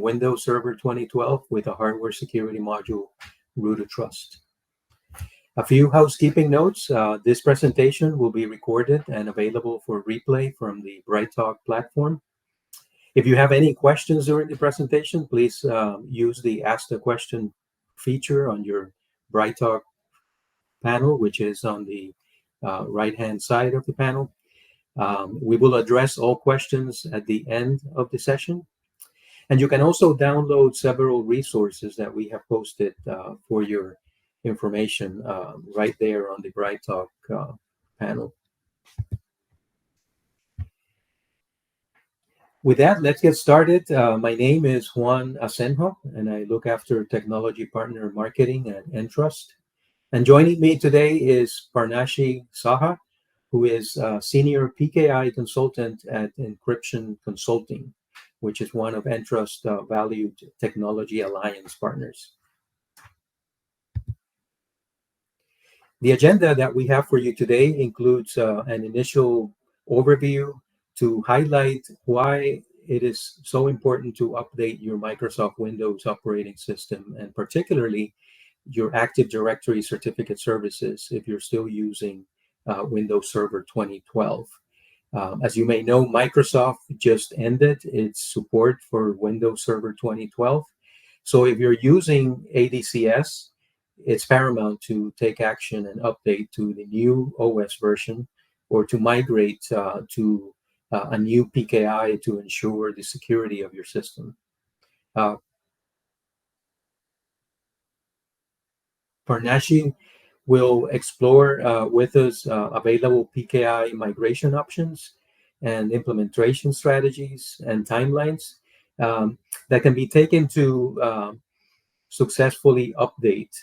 on Windows Server 2012 with a hardware security module, Root of Trust. A few housekeeping notes. This presentation will be recorded and available for replay from the BrightTalk platform. If you have any questions during the presentation, please use the Ask the Question feature on your BrightTalk panel, which is on the right-hand side of the panel. We will address all questions at the end of the session. And you can also download several resources that we have posted for your information right there on the BrightTalk panel. With that, let's get started. My name is Juan Asenjo, and I look after technology partner marketing at Entrust. And joining me today is Parnashi Saha, who is a senior PKI consultant at Encryption Consulting, which is one of Entrust's valued technology alliance partners. The agenda that we have for you today includes an initial overview to highlight why it is so important to update your Microsoft Windows operating system, and particularly your Active Directory certificate services if you're still using Windows Server 2012. As you may know, Microsoft just ended its support for Windows Server 2012. So if you're using ADCS, it's paramount to take action and update to the new OS version or to migrate to a new PKI to ensure the security of your system. Parnashi will explore with us available PKI migration options and implementation strategies and timelines that can be taken to successfully update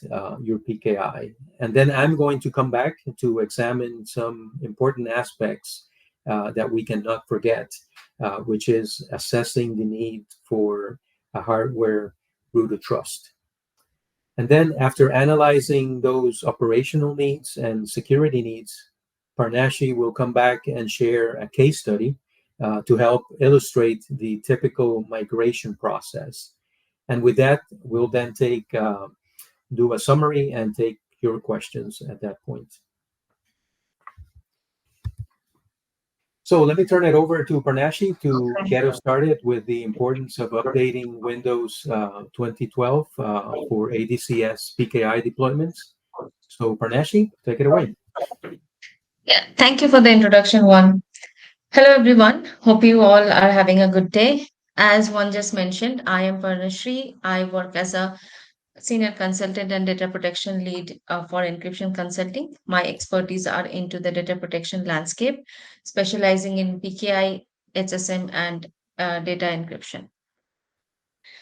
your PKI. And then I'm going to come back to examine some important aspects that we cannot forget, which is assessing the need for a hardware root of trust. And then after analyzing those operational needs and security needs, Parnashi will come back and share a case study to help illustrate the typical migration process. And with that, we'll then do a summary and take your questions at that point. So let me turn it over to Parnashi to get us started with the importance of updating Windows 2012 for ADCS PKI deployments. So Parnashi, take it away. Yeah, thank you for the introduction, Juan. Hello, everyone. Hope you all are having a good day. As Juan just mentioned, I am Parnashri. I work as a senior consultant and data protection lead for Encryption Consulting. My expertise are into the data protection landscape, specializing in PKI, HSM, and data encryption.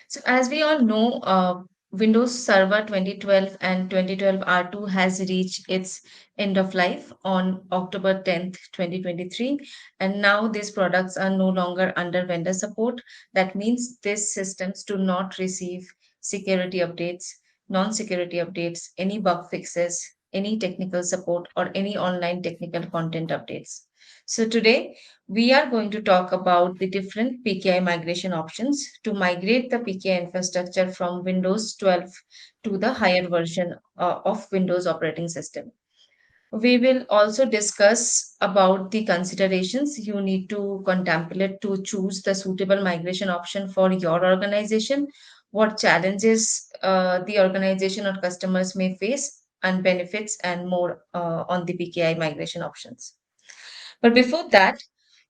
So, as we all know, Windows Server 2012 and 2012 R2 has reached its end of life on October 10th, 2023. And now these products are no longer under vendor support. That means these systems do not receive security updates, non security updates, any bug fixes, any technical support, or any online technical content updates. So, today we are going to talk about the different PKI migration options to migrate the PKI infrastructure from Windows 12 to the higher version of Windows operating system. We will also discuss about the considerations you need to contemplate to choose the suitable migration option for your organization, what challenges the organization or customers may face, and benefits and more on the PKI migration options. But before that,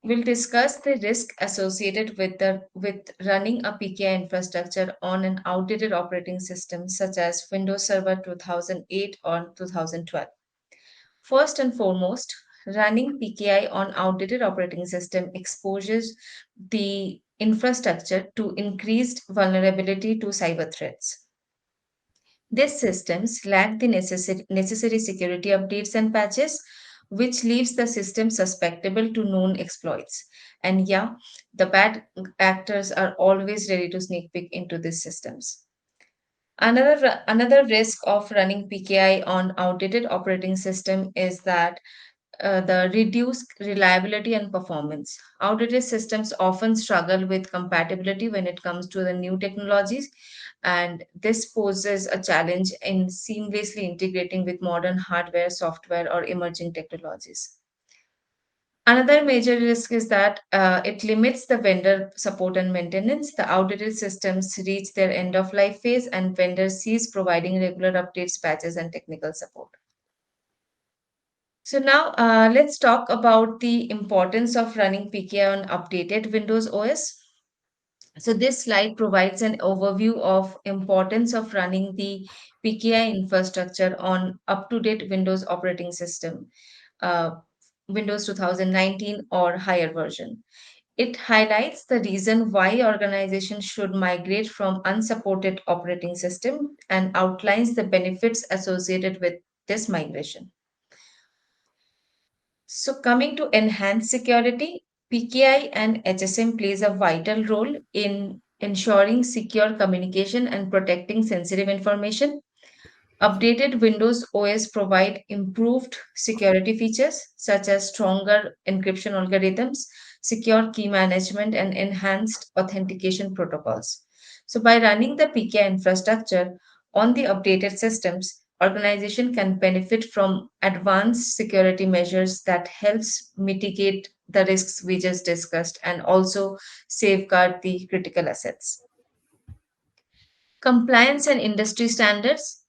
we'll discuss the risk associated with running a PKI infrastructure on an outdated operating system such as Windows Server 2008 or 2012. First and foremost, running PKI on outdated operating system exposes the infrastructure to increased vulnerability to cyber threats. These systems lack the necessary security updates and patches, which leaves the system susceptible to known exploits. And yeah, the bad actors are always ready to sneak peek into these systems. Another risk of running PKI on outdated operating system is that the reduced reliability and performance. Outdated systems often struggle with compatibility when it comes to the new technologies, and this poses a challenge in seamlessly integrating with modern hardware, software, or emerging technologies. Another major risk is that it limits the vendor support and maintenance. The outdated systems reach their end of life phase, and vendors cease providing regular updates, patches, and technical support. So now let's talk about the importance of running PKI on updated Windows OS. So this slide provides an overview of importance of running the PKI infrastructure on up-to-date Windows operating system, uh, Windows 2019 or higher version. It highlights the reason why organizations should migrate from unsupported operating system and outlines the benefits associated with this migration. So coming to enhanced security, PKI and HSM plays a vital role in ensuring secure communication and protecting sensitive information. Updated Windows OS provide improved security features such as stronger encryption algorithms, secure key management, and enhanced authentication protocols. So by running the PKI infrastructure on the updated systems, organization can benefit from advanced security measures that helps mitigate the risks we just discussed and also safeguard the critical assets. Compliance and industry standards.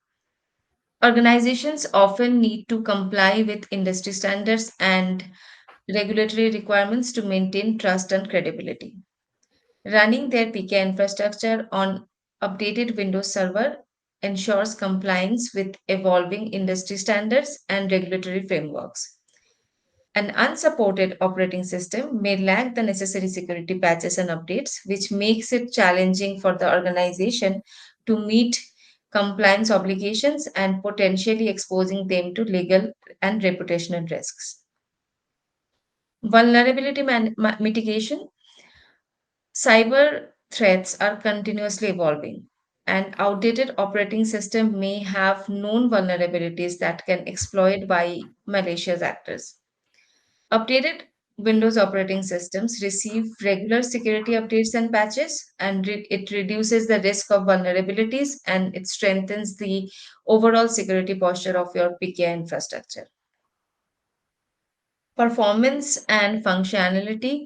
Organizations often need to comply with industry standards and regulatory requirements to maintain trust and credibility. Running their PK infrastructure on updated Windows Server ensures compliance with evolving industry standards and regulatory frameworks. An unsupported operating system may lack the necessary security patches and updates, which makes it challenging for the organization to meet compliance obligations and potentially exposing them to legal and reputational risks. Vulnerability mitigation. Cyber threats are continuously evolving. An outdated operating system may have known vulnerabilities that can exploit by malicious actors. Updated Windows operating systems receive regular security updates and patches, and it reduces the risk of vulnerabilities and it strengthens the overall security posture of your PKI infrastructure. Performance and functionality.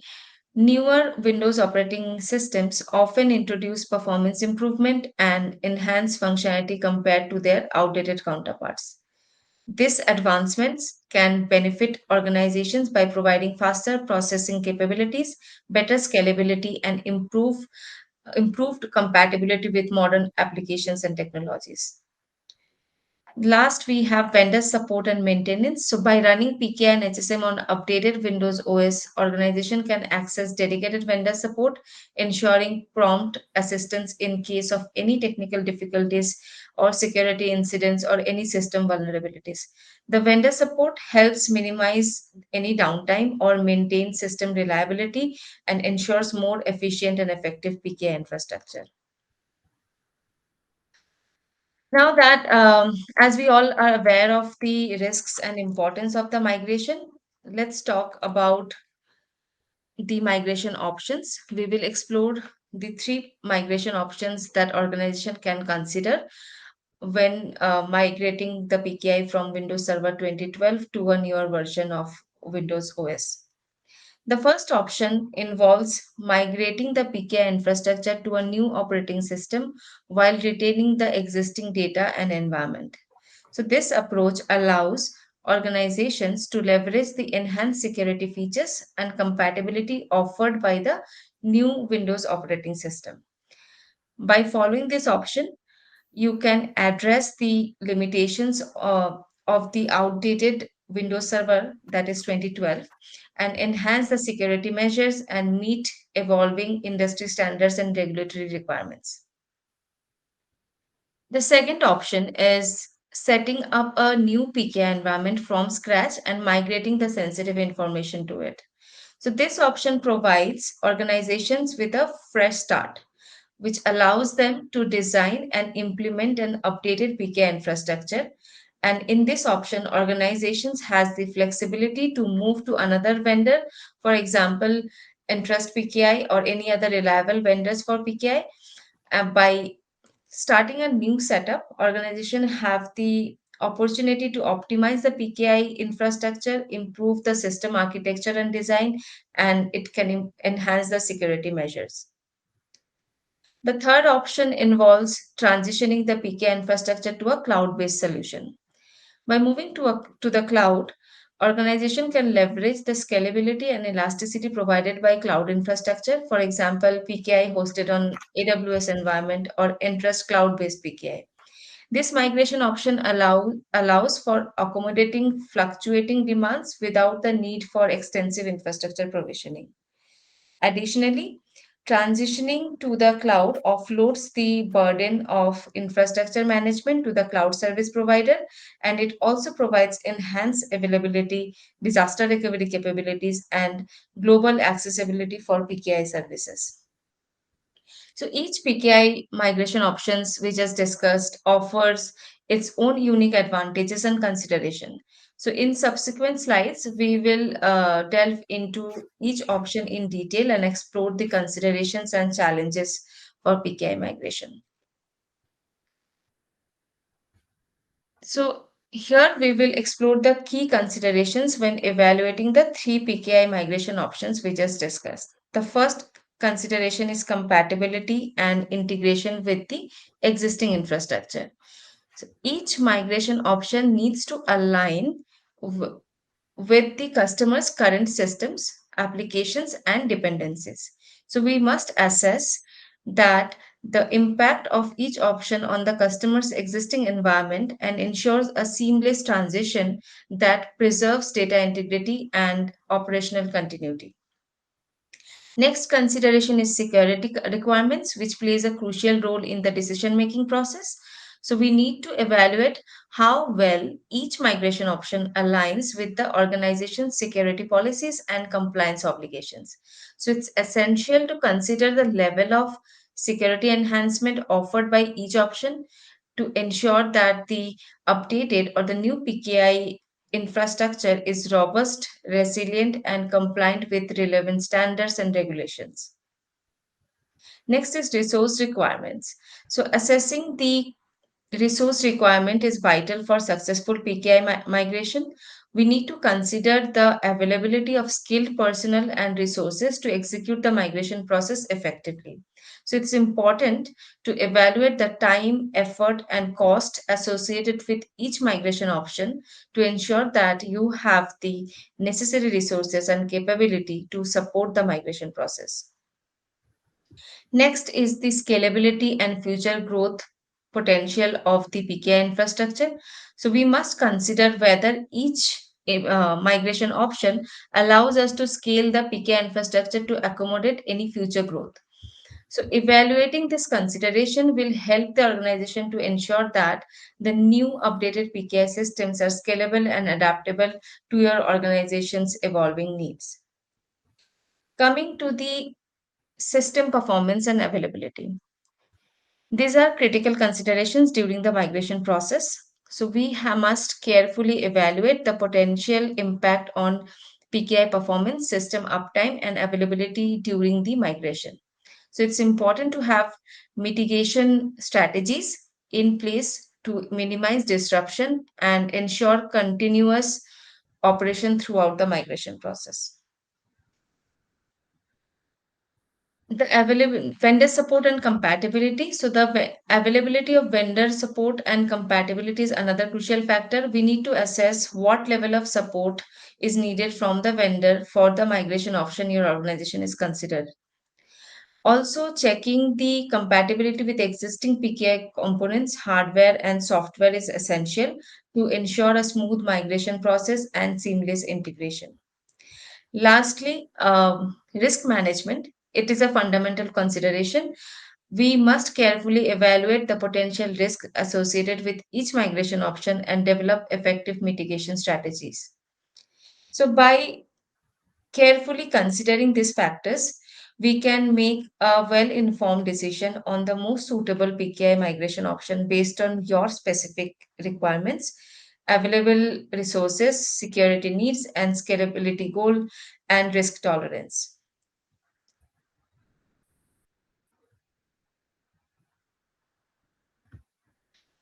Newer Windows operating systems often introduce performance improvement and enhanced functionality compared to their outdated counterparts. These advancements can benefit organizations by providing faster processing capabilities, better scalability, and improved compatibility with modern applications and technologies. Last, we have vendor support and maintenance. So, by running PKI and HSM on updated Windows OS, organization can access dedicated vendor support, ensuring prompt assistance in case of any technical difficulties or security incidents or any system vulnerabilities. The vendor support helps minimize any downtime or maintain system reliability and ensures more efficient and effective PKI infrastructure. Now that, as we all are aware of the risks and importance of the migration, let's talk about the migration options. We will explore the three migration options that organization can consider when migrating the PKI from Windows Server 2012 to a newer version of Windows OS. The first option involves migrating the PKI infrastructure to a new operating system while retaining the existing data and environment. So, this approach allows organizations to leverage the enhanced security features and compatibility offered by the new Windows operating system. By following this option, you can address the limitations of the outdated Windows Server, that is 2012, and enhance the security measures and meet evolving industry standards and regulatory requirements. The second option is setting up a new PKI environment from scratch and migrating the sensitive information to it. So, this option provides organizations with a fresh start, which allows them to design and implement an updated PKI infrastructure And in this option, organizations has the flexibility to move to another vendor, for example, Entrust PKI or any other reliable vendors for PKI. By starting a new setup, organization have the opportunity to optimize the PKI infrastructure, improve the system architecture and design, and it can enhance the security measures. The third option involves transitioning the PKI infrastructure to a cloud-based solution. By moving to the cloud, organization can leverage the scalability and elasticity provided by cloud infrastructure, for example, PKI hosted on AWS environment or Entrust cloud-based PKI. This migration option allows for accommodating fluctuating demands without the need for extensive infrastructure provisioning. Additionally, transitioning to the cloud offloads the burden of infrastructure management to the cloud service provider, and it also provides enhanced availability, disaster recovery capabilities, and global accessibility for PKI services. So each PKI migration options we just discussed offers its own unique advantages and consideration. So in subsequent slides, we will delve into each option in detail and explore the considerations and challenges for PKI migration. So here we will explore the key considerations when evaluating the three PKI migration options we just discussed. The first consideration is compatibility and integration with the existing infrastructure. So each migration option needs to align with the customer's current systems, applications, and dependencies. So we must assess that the impact of each option on the customer's existing environment and ensures a seamless transition that preserves data integrity and operational continuity. Next consideration is security requirements, which plays a crucial role in the decision making process. So we need to evaluate how well each migration option aligns with the organization's security policies and compliance obligations. So it's essential to consider the level of security enhancement offered by each option to ensure that the updated or the new PKI infrastructure is robust, resilient, and compliant with relevant standards and regulations. Next is resource requirements. So, assessing the resource requirement is vital for successful PKI migration. We need to consider the availability of skilled personnel and resources to execute the migration process effectively. So it's important to evaluate the time, effort, and cost associated with each migration option to ensure that you have the necessary resources and capability to support the migration process. Next is the scalability and future growth potential of the PKI infrastructure. So we must consider whether each migration option allows us to scale the PKI infrastructure to accommodate any future growth. So evaluating this consideration will help the organization to ensure that the new updated PKI systems are scalable and adaptable to your organization's evolving needs. Coming to the system performance and availability. These are critical considerations during the migration process. So we must carefully evaluate the potential impact on PKI performance, system uptime, and availability during the migration. So it's important to have mitigation strategies in place to minimize disruption and ensure continuous operation throughout the migration process. The available vendor support and compatibility. So the availability of vendor support and compatibility is another crucial factor. We need to assess what level of support is needed from the vendor for the migration option your organization is considered. Also, checking the compatibility with existing PKI components, hardware, and software is essential to ensure a smooth migration process and seamless integration. Lastly, risk management. It is a fundamental consideration. We must carefully evaluate the potential risk associated with each migration option and develop effective mitigation strategies. So, by carefully considering these factors, we can make a well informed decision on the most suitable PKI migration option based on your specific requirements available resources, security needs, and scalability goal and risk tolerance.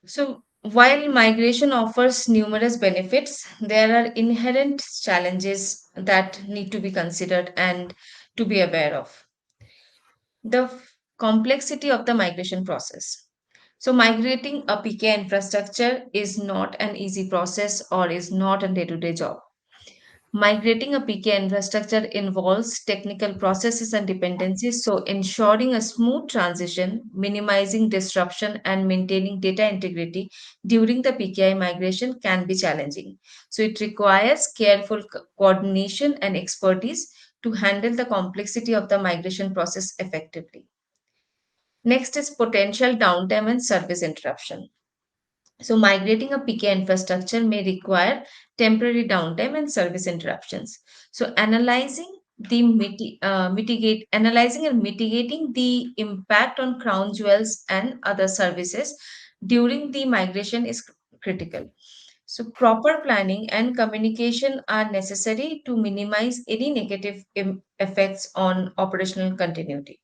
So, while migration offers numerous benefits, there are inherent challenges that need to be considered and to be aware of. Complexity of the migration process. So, migrating a PK infrastructure is not an easy process or is not a day to day job. Migrating a PK infrastructure involves technical processes and dependencies, so ensuring a smooth transition, minimizing disruption, and maintaining data integrity during the PKI migration can be challenging. So it requires careful coordination and expertise to handle the complexity of the migration process effectively. Next is potential downtime and service interruption. So, migrating a PK infrastructure may require temporary downtime and service interruptions. So, analyzing and mitigating the impact on crown jewels and other services during the migration is critical. So, proper planning and communication are necessary to minimize any negative effects on operational continuity.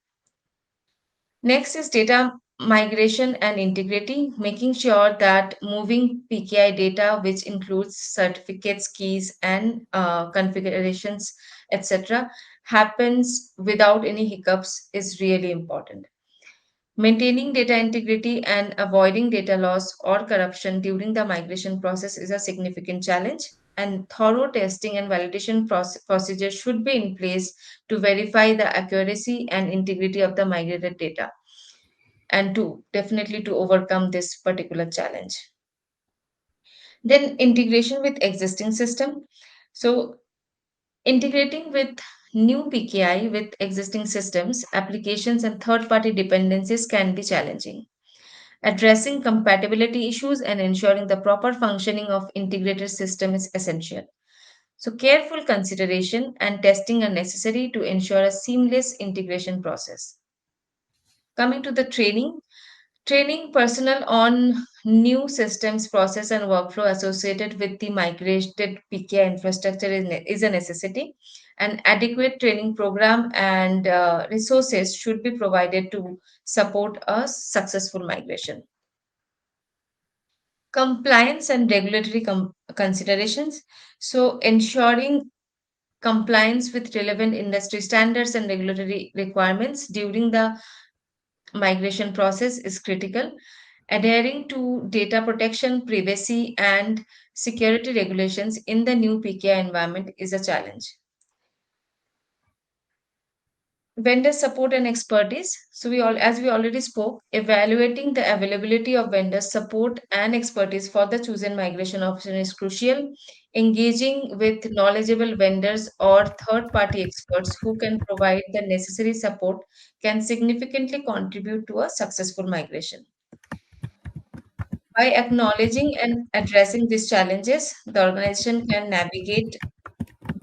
Next is data migration and integrity, making sure that moving PKI data, which includes certificates, keys, and configurations, etc., happens without any hiccups is really important. Maintaining data integrity and avoiding data loss or corruption during the migration process is a significant challenge. And thorough testing and validation procedures should be in place to verify the accuracy and integrity of the migrated data and to definitely to overcome this particular challenge. Then integration with existing system. So integrating with new PKI with existing systems, applications, and third party dependencies can be challenging. Addressing compatibility issues and ensuring the proper functioning of integrated system is essential. So careful consideration and testing are necessary to ensure a seamless integration process. Coming to the training personnel on new systems, process, and workflow associated with the migrated PKI infrastructure is a necessity. An adequate training program and resources should be provided to support a successful migration. Compliance and regulatory considerations. So, ensuring compliance with relevant industry standards and regulatory requirements during the migration process is critical. Adhering to data protection, privacy, and security regulations in the new PKI environment is a challenge. Vendor support and expertise. So as we already spoke, evaluating the availability of vendor support and expertise for the chosen migration option is crucial. Engaging with knowledgeable vendors or third-party experts who can provide the necessary support can significantly contribute to a successful migration. By acknowledging and addressing these challenges, the organization can navigate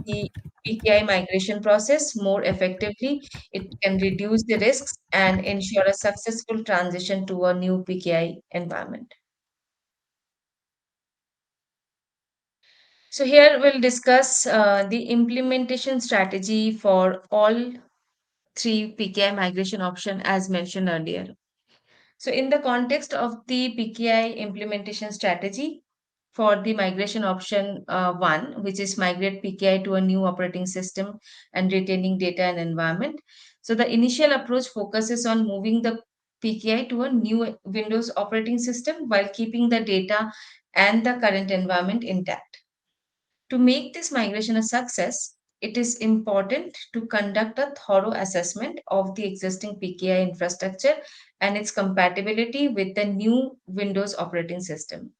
the PKI migration process more effectively. It can reduce the risks and ensure a successful transition to a new PKI environment. So, here we'll discuss the implementation strategy for all three PKI migration option as mentioned earlier. So, in the context of the PKI implementation strategy for the migration option one, which is migrate PKI to a new operating system and retaining data and environment. So, the initial approach focuses on moving the PKI to a new Windows operating system while keeping the data and the current environment intact. To make this migration a success, it is important to conduct a thorough assessment of the existing PKI infrastructure and its compatibility with the new Windows operating system.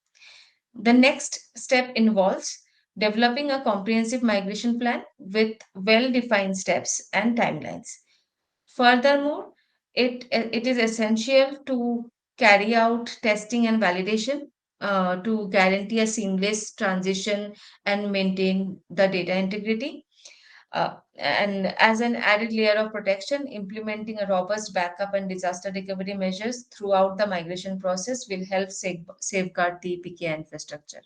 The next step involves developing a comprehensive migration plan with well defined steps and timelines. Furthermore, it is essential to carry out testing and validation to guarantee a seamless transition and maintain the data integrity. And as an added layer of protection, implementing a robust backup and disaster recovery measures throughout the migration process will help safeguard the PKI infrastructure.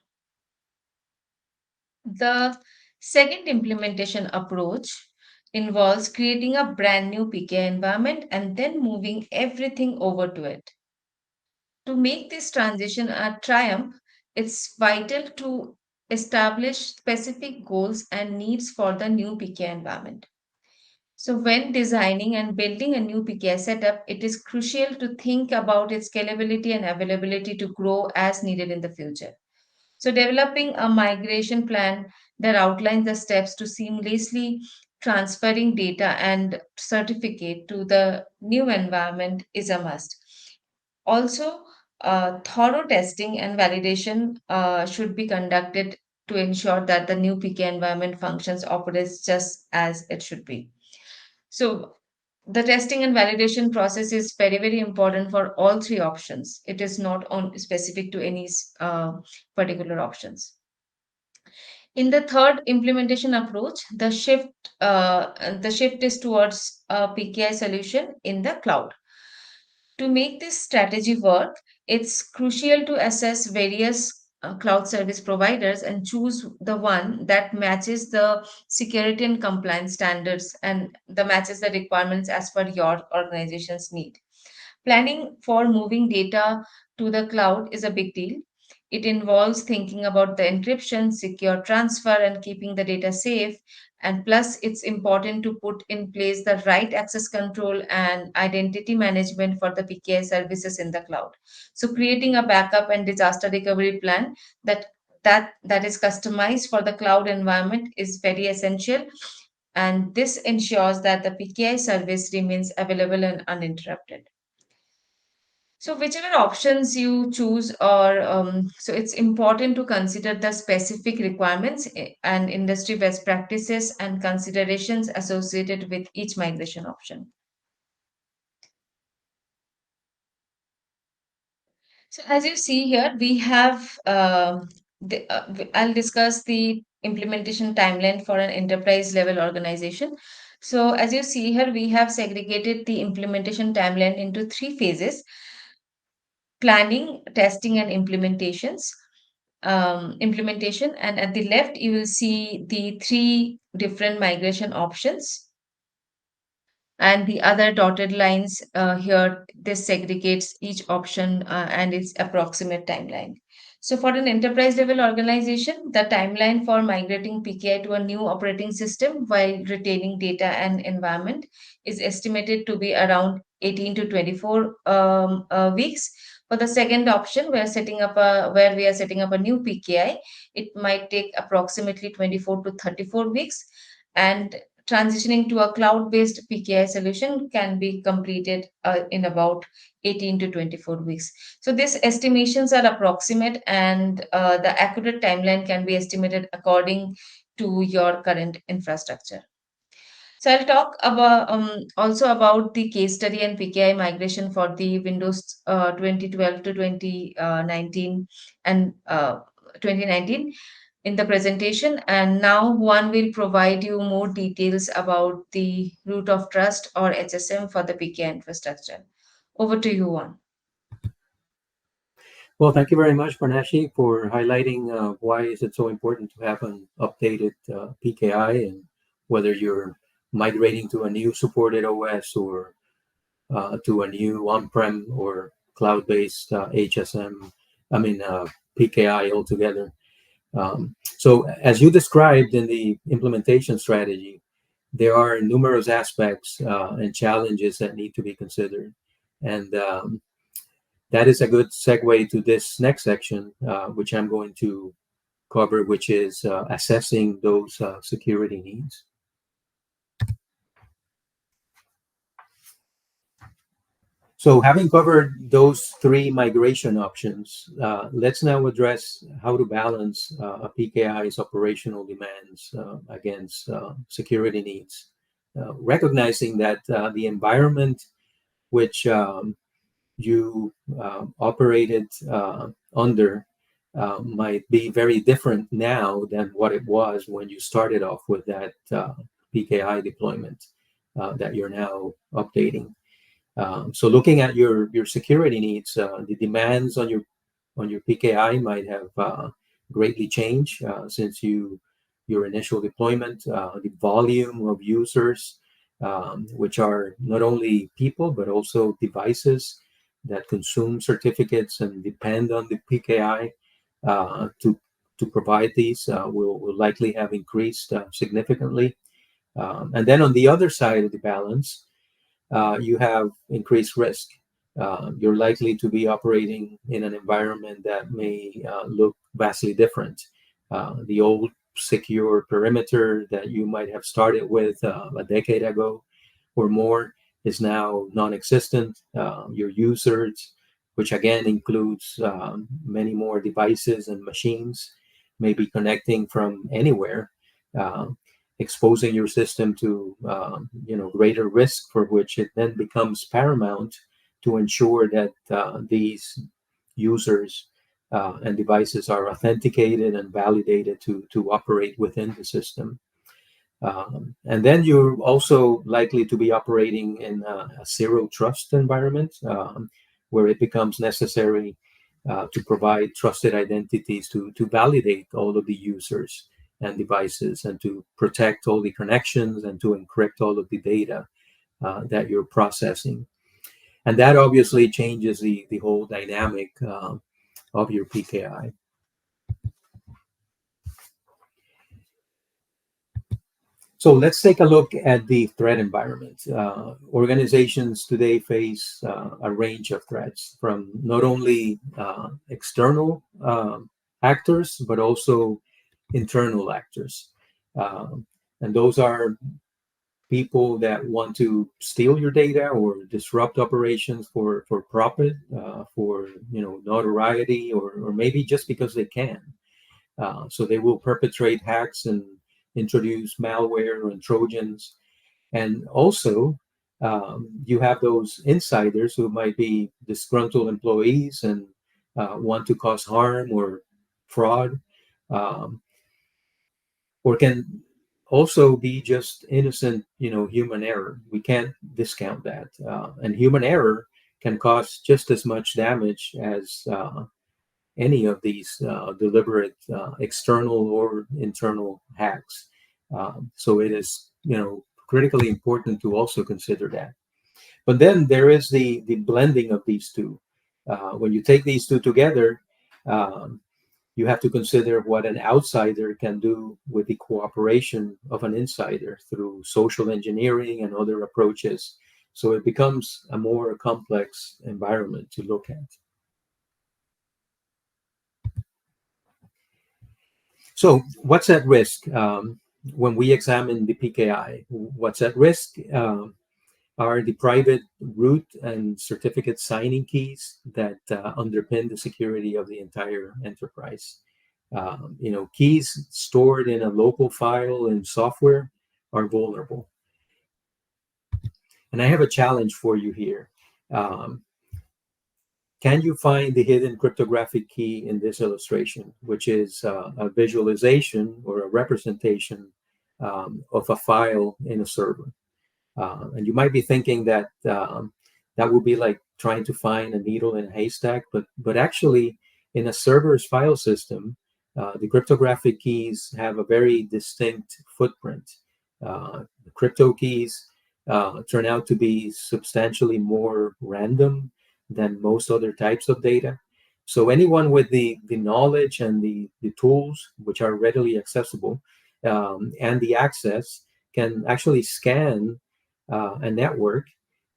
The second implementation approach involves creating a brand new PKI environment and then moving everything over to it. To make this transition a triumph, it's vital to establish specific goals and needs for the new PKI environment. So, when designing and building a new PKI setup, it is crucial to think about its scalability and availability to grow as needed in the future. So, developing a migration plan that outlines the steps to seamlessly transferring data and certificate to the new environment is a must. Also, thorough testing and validation should be conducted to ensure that the new PK environment functions operates just as it should be. So, the testing and validation process is very, very important for all three options. It is not on specific to any particular options. In the third implementation approach, the shift is towards a PKI solution in the cloud. To make this strategy work, it's crucial to assess various cloud service providers and choose the one that matches the security and compliance standards and the matches the requirements as per your organization's need. Planning for moving data to the cloud is a big deal. It involves thinking about the encryption, secure transfer, and keeping the data safe. And plus, it's important to put in place the right access control and identity management for the PKI services in the cloud. So, creating a backup and disaster recovery plan that is customized for the cloud environment is very essential. And this ensures that the PKI service remains available and uninterrupted. So, whichever options you choose, or so it's important to consider the specific requirements and industry best practices and considerations associated with each migration option. So, as you see here, we have I'll discuss the implementation timeline for an enterprise level organization. So, as you see here, we have segregated the implementation timeline into three phases: planning, testing, and implementation. And at the left, you will see the three different migration options, and the other dotted lines here, this segregates each option and its approximate timeline. So for an enterprise level organization, the timeline for migrating PKI to a new operating system while retaining data and environment is estimated to be around 18 to 24 weeks. For the second option, where we are setting up a new PKI, it might take approximately 24 to 34 weeks, and transitioning to a cloud-based PKI solution can be completed in about 18 to 24 weeks. So these estimations are approximate, and the accurate timeline can be estimated according to your current infrastructure. So I'll talk about also about the case study and PKI migration for the Windows 2012 to 2019 and 2019 in the presentation. And now one will provide you more details about the root of trust or HSM for the PKI infrastructure. Over to you, Juan. Well, thank you very much, Parnashi, for highlighting why is it so important to have an updated PKI, and whether you're migrating to a new supported OS or to a new on-prem or cloud-based HSM, I mean PKI altogether. So as you described in the implementation strategy, there are numerous aspects and challenges that need to be considered. And that is a good segue to this next section, which I'm going to cover, which is assessing those security needs. So having covered those three migration options, let's now address how to balance a PKI's operational demands against security needs, recognizing that the environment which you operated under might be very different now than what it was when you started off with that PKI deployment that you're now updating. So looking at your security needs, the demands on your PKI might have greatly changed since you your initial deployment, the volume of users, which are not only people but also devices that consume certificates and depend on the PKI to provide these, will likely have increased significantly. And then on the other side of the balance, you have increased risk. You're likely to be operating in an environment that may look vastly different. The old secure perimeter that you might have started with a decade ago or more is now non-existent. Your users, which again includes many more devices and machines, may be connecting from anywhere, uh, exposing your system to greater risk, for which it then becomes paramount to ensure that these users and devices are authenticated and validated to operate within the system. And then you're also likely to be operating in a zero trust environment, where it becomes necessary to provide trusted identities to validate all of the users and devices, and to protect all the connections, and to encrypt all of the data that you're processing. And that obviously changes the whole dynamic of your PKI. So let's take a look at the threat environment. Organizations today face a range of threats from not only external actors, but also internal actors. And those are people that want to steal your data or disrupt operations for profit, for notoriety, or maybe just because they can. So they will perpetrate hacks and introduce malware and Trojans. And also, you have those insiders who might be disgruntled employees and want to cause harm or fraud, um, or can also be just innocent, human error. We can't discount that. And human error can cause just as much damage as any of these deliberate external or internal hacks. So it is, critically important to also consider that. But then there is the blending of these two. When you take these two together, um, you have to consider what an outsider can do with the cooperation of an insider through social engineering and other approaches. So it becomes a more complex environment to look at. So, what's at risk when we examine the PKI? What's at risk are the private root and certificate signing keys that underpin the security of the entire enterprise. Keys stored in a local file in software are vulnerable. And I have a challenge for you here. Um, Can you find the hidden cryptographic key in this illustration, which is a visualization or a representation of a file in a server? And you might be thinking that that would be like trying to find a needle in a haystack, but actually, in a server's file system, the cryptographic keys have a very distinct footprint. The crypto keys turn out to be substantially more random than most other types of data. So anyone with the knowledge and the tools, which are readily accessible, and the access, can actually scan a network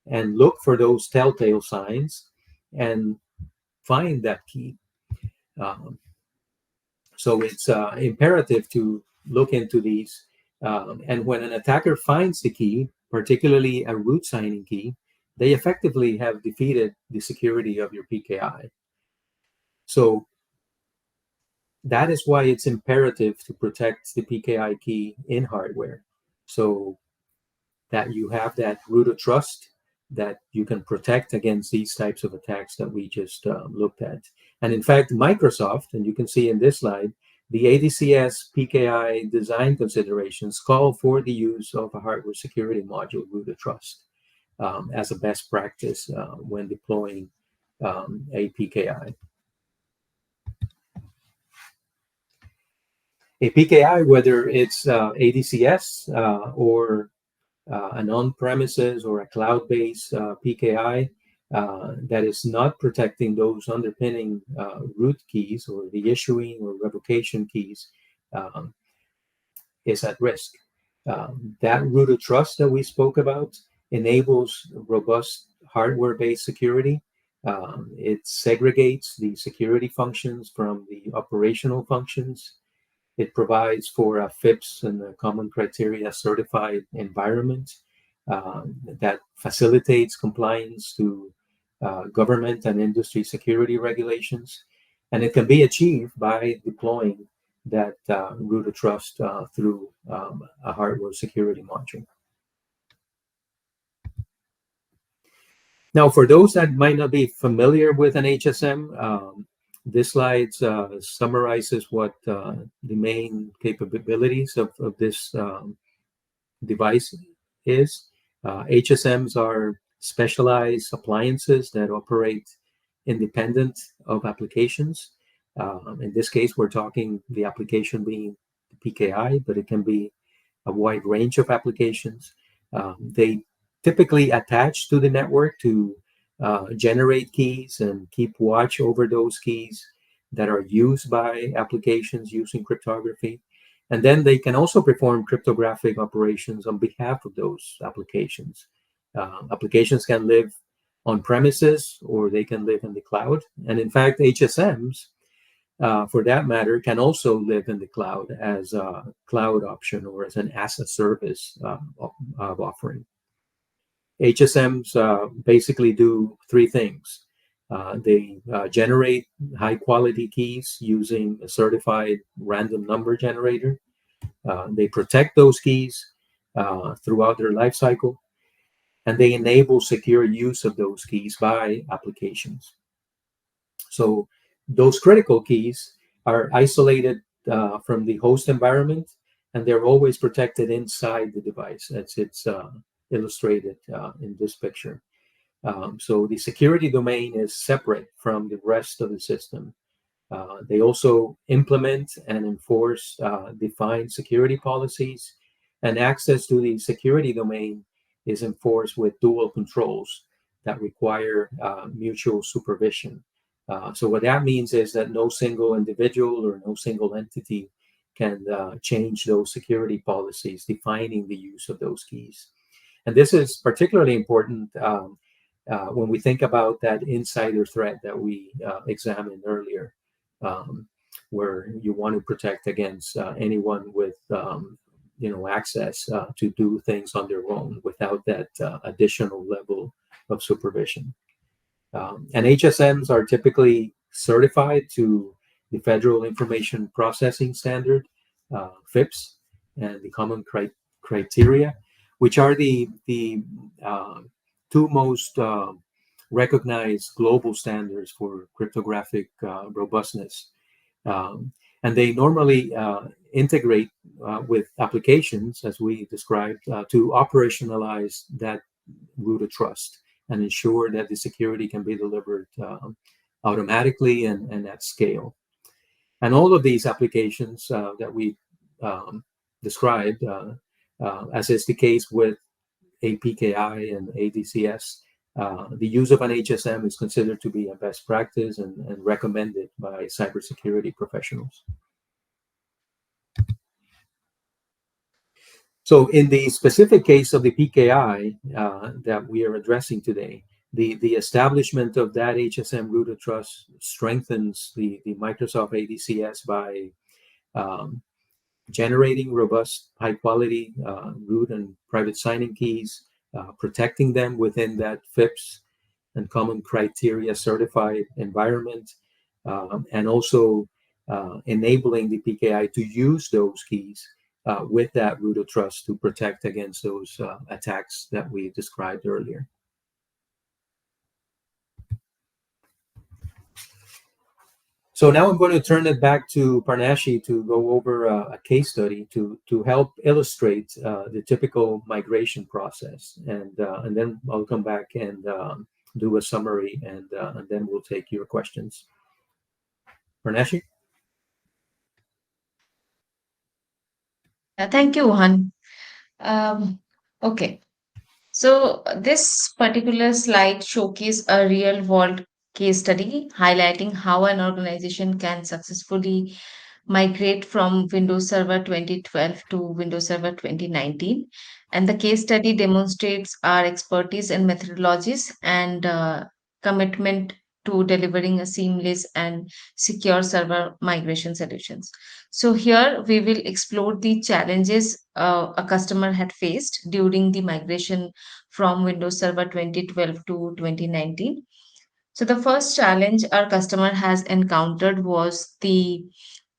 and look for those telltale signs and find that key. Um, so it's imperative to look into these. And when an attacker finds the key, particularly a root signing key, they effectively have defeated the security of your PKI. So that is why it's imperative to protect the PKI key in hardware, so that you have that root of trust that you can protect against these types of attacks that we just looked at. And in fact, Microsoft, and you can see in this slide, the ADCS PKI design considerations call for the use of a hardware security module root of trust as a best practice when deploying a PKI. A PKI, whether it's ADCS or an on-premises or a cloud-based PKI that is not protecting those underpinning root keys or the issuing or revocation keys um, is at risk. That root of trust that we spoke about enables robust hardware-based security. It segregates the security functions from the operational functions. It provides for a FIPS and a common criteria certified environment that facilitates compliance to government and industry security regulations. And it can be achieved by deploying that root of trust through a hardware security module. Now, for those that might not be familiar with an HSM, this slide summarizes what the main capabilities of this device is. HSMs are specialized appliances that operate independent of applications. In this case, we're talking the application being the PKI, but it can be a wide range of applications. They typically attach to the network to generate keys and keep watch over those keys that are used by applications using cryptography. And then they can also perform cryptographic operations on behalf of those applications. Applications can live on premises or they can live in the cloud. And in fact, HSMs, for that matter, can also live in the cloud as a cloud option or as an as a service offering. HSMs basically do three things. They generate high quality keys using a certified random number generator. They protect those keys throughout their life cycle, and they enable secure use of those keys by applications. So those critical keys are isolated from the host environment, and they're always protected inside the device, as it's illustrated in this picture. So the security domain is separate from the rest of the system. They also implement and enforce defined security policies, and access to the security domain is enforced with dual controls that require mutual supervision. So what that means is that no single individual or no single entity can change those security policies defining the use of those keys. And this is particularly important when we think about that insider threat that we examined earlier, where you want to protect against anyone with access to do things on their own without that additional level of supervision. And HSMs are typically certified to the Federal Information Processing Standard, FIPS, and the Common Criteria, which are the two most recognized global standards for cryptographic robustness. And they normally integrate with applications, as we described, to operationalize that root of trust and ensure that the security can be delivered automatically and at scale. And all of these applications that we described, as is the case with PKI and ADCS, the use of an HSM is considered to be a best practice and recommended by cybersecurity professionals. So in the specific case of the PKI that we are addressing today, the establishment of that HSM root of trust strengthens the Microsoft ADCS by generating robust, high-quality root and private signing keys, protecting them within that FIPS and common criteria certified environment, and also enabling the PKI to use those keys with that root of trust to protect against those attacks that we described earlier. So now I'm going to turn it back to Parnashi to go over a case study to help illustrate the typical migration process, and then I'll come back and do a summary, and then we'll take your questions. Parnashi? Thank you, Juan. Um, okay. So this particular slide showcases a real world case study highlighting how an organization can successfully migrate from Windows Server 2012 to Windows Server 2019. And the case study demonstrates our expertise in methodologies and commitment to delivering a seamless and secure server migration solutions. So here we will explore the challenges a customer had faced during the migration from Windows Server 2012 to 2019. So the first challenge our customer has encountered was the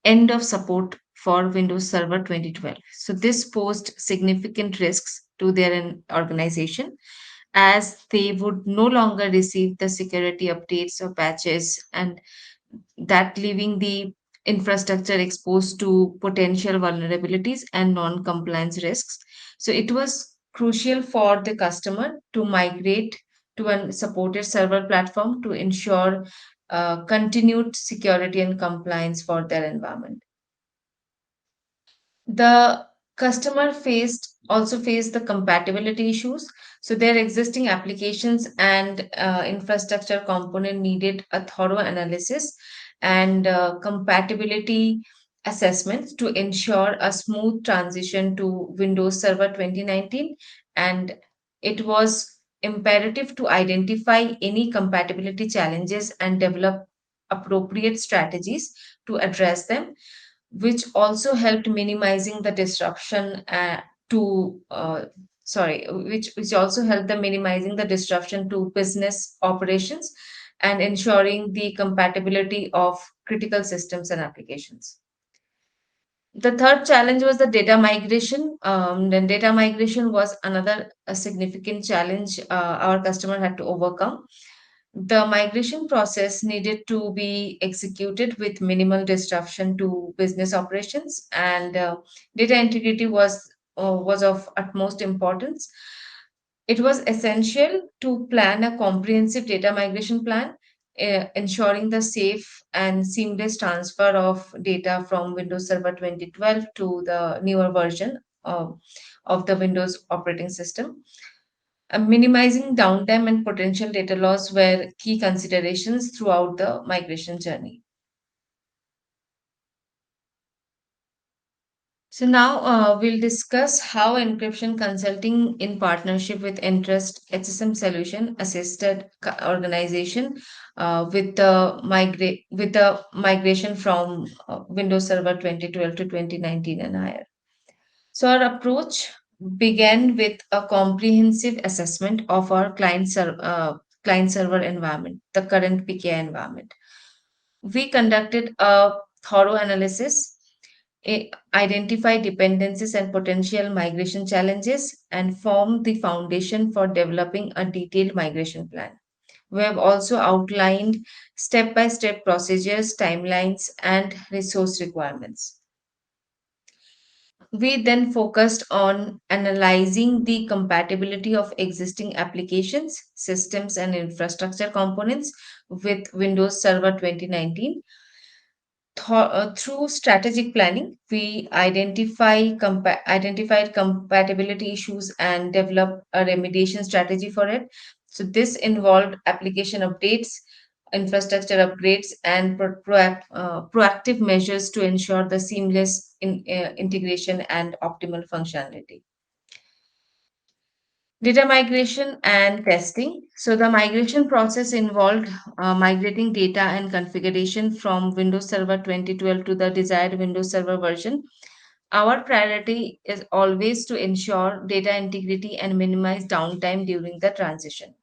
end of support for Windows Server 2012. So this posed significant risks to their organization as they would no longer receive the security updates or patches, and that leaving the infrastructure exposed to potential vulnerabilities and non-compliance risks. So it was crucial for the customer to migrate to a supported server platform to ensure continued security and compliance for their environment. The customer faced the compatibility issues. So their existing applications and infrastructure component needed a thorough analysis and compatibility assessments to ensure a smooth transition to Windows Server 2019. And it was imperative to identify any compatibility challenges and develop appropriate strategies to address them, which also helped minimizing the disruption to which also helped them minimizing the disruption to business operations and ensuring the compatibility of critical systems and applications. The third challenge was the data migration. Then data migration was another a significant challenge our customer had to overcome. The migration process needed to be executed with minimal disruption to business operations, and data integrity was of utmost importance. It was essential to plan a comprehensive data migration plan, ensuring the safe and seamless transfer of data from Windows Server 2012 to the newer version of the Windows operating system. Minimizing downtime and potential data loss were key considerations throughout the migration journey. So now we'll discuss how Encryption Consulting, in partnership with Interest HSM Solution, assisted organization with the migration from Windows Server 2012 to 2019 and higher. So our approach began with a comprehensive assessment of our client server environment, the current PKI environment. We conducted a thorough analysis, identified dependencies and potential migration challenges, and formed the foundation for developing a detailed migration plan. We have also outlined step by step procedures, timelines, and resource requirements. We then focused on analyzing the compatibility of existing applications, systems, and infrastructure components with Windows Server 2019. Through strategic planning, we identified compatibility issues and developed a remediation strategy for it. So this involved application updates, infrastructure upgrades, and proactive measures to ensure the seamless integration and optimal functionality. Data migration and testing. So, the migration process involved migrating data and configuration from Windows Server 2012 to the desired Windows Server version. Our priority is always to ensure data integrity and minimize downtime during the transition.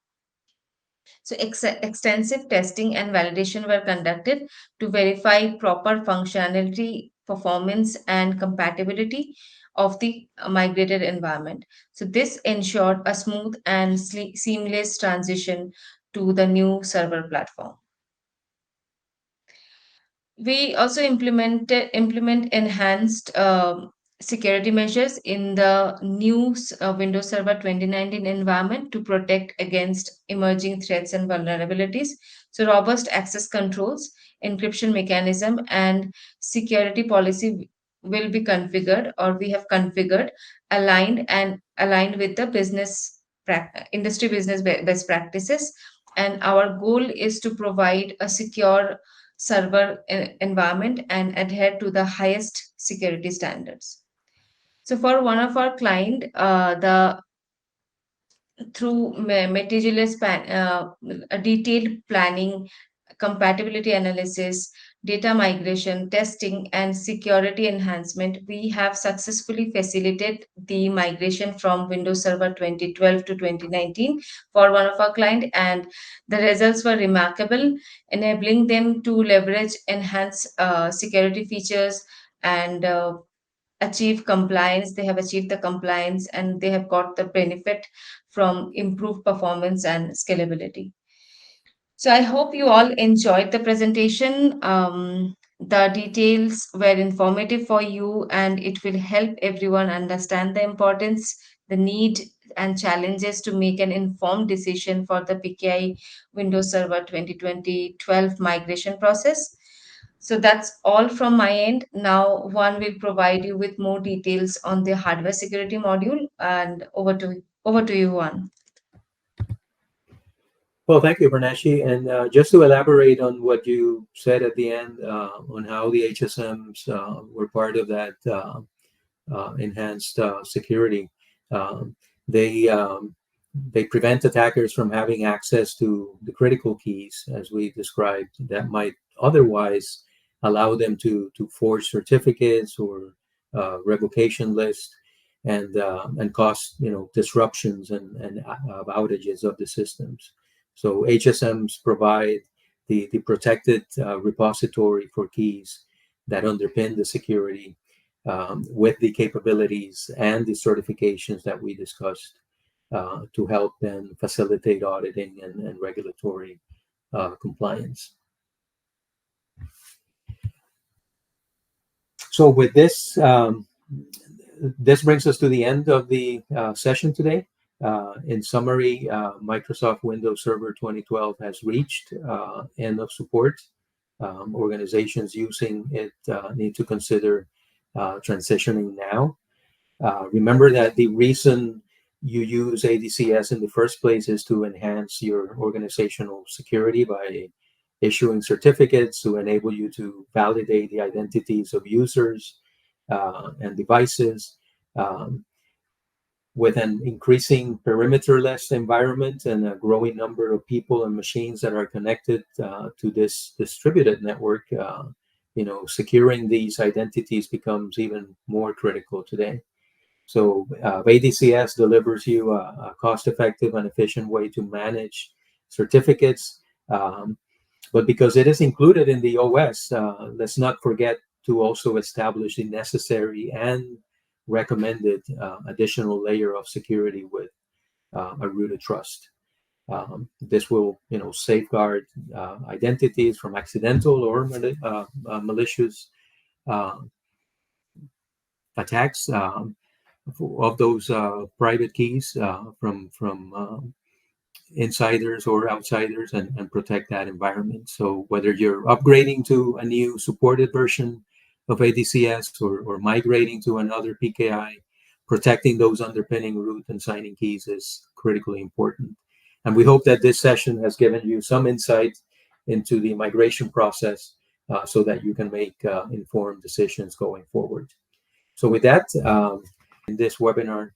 So, extensive testing and validation were conducted to verify proper functionality, performance, and compatibility of the migrated environment. So, this ensured a smooth and seamless transition to the new server platform. We also implement enhanced security measures in the new Windows Server 2019 environment to protect against emerging threats and vulnerabilities. So robust access controls, encryption mechanism, and security policy will be configured, or we have configured, aligned with the industry business best practices. And our goal is to provide a secure server environment and adhere to the highest security standards. So for one of our client, the through meticulous a detailed planning, compatibility analysis, data migration, testing, and security enhancement, we have successfully facilitated the migration from Windows Server 2012 to 2019 for one of our clients, and the results were remarkable, enabling them to leverage enhanced security features and achieve compliance. They have achieved the compliance and they have got the benefit from improved performance and scalability. So I hope you all enjoyed the presentation. The details were informative for you, and it will help everyone understand the importance, the need, and challenges to make an informed decision for the PKI Windows Server 2020-12 migration process. So that's all from my end. Now, one will provide you with more details on the hardware security module, and over to you, one. Well, thank you, Bernashi. And just to elaborate on what you said at the end on how the HSMs were part of that enhanced security, um, they they prevent attackers from having access to the critical keys, as we described, that might otherwise allow them to forge certificates or revocation lists and cause disruptions and outages of the systems. So HSMs provide the protected repository for keys that underpin the security with the capabilities and the certifications that we discussed to help them facilitate auditing and regulatory compliance. So with this, this brings us to the end of the session today. In summary, Microsoft Windows Server 2012 has reached end of support. Organizations using it need to consider transitioning now. Remember that the reason you use ADCS in the first place is to enhance your organizational security by issuing certificates to enable you to validate the identities of users and devices. With an increasing perimeterless environment and a growing number of people and machines that are connected to this distributed network, securing these identities becomes even more critical today. So ADCS delivers you a cost-effective and efficient way to manage certificates. But because it is included in the OS, let's not forget to also establish the necessary and recommended additional layer of security with a root of trust. This will, safeguard identities from accidental or malicious attacks of those private keys from insiders or outsiders and protect that environment. So whether you're upgrading to a new supported version of ADCS or migrating to another PKI, protecting those underpinning root and signing keys is critically important. And we hope that this session has given you some insight into the migration process so that you can make informed decisions going forward. So with that, in this webinar,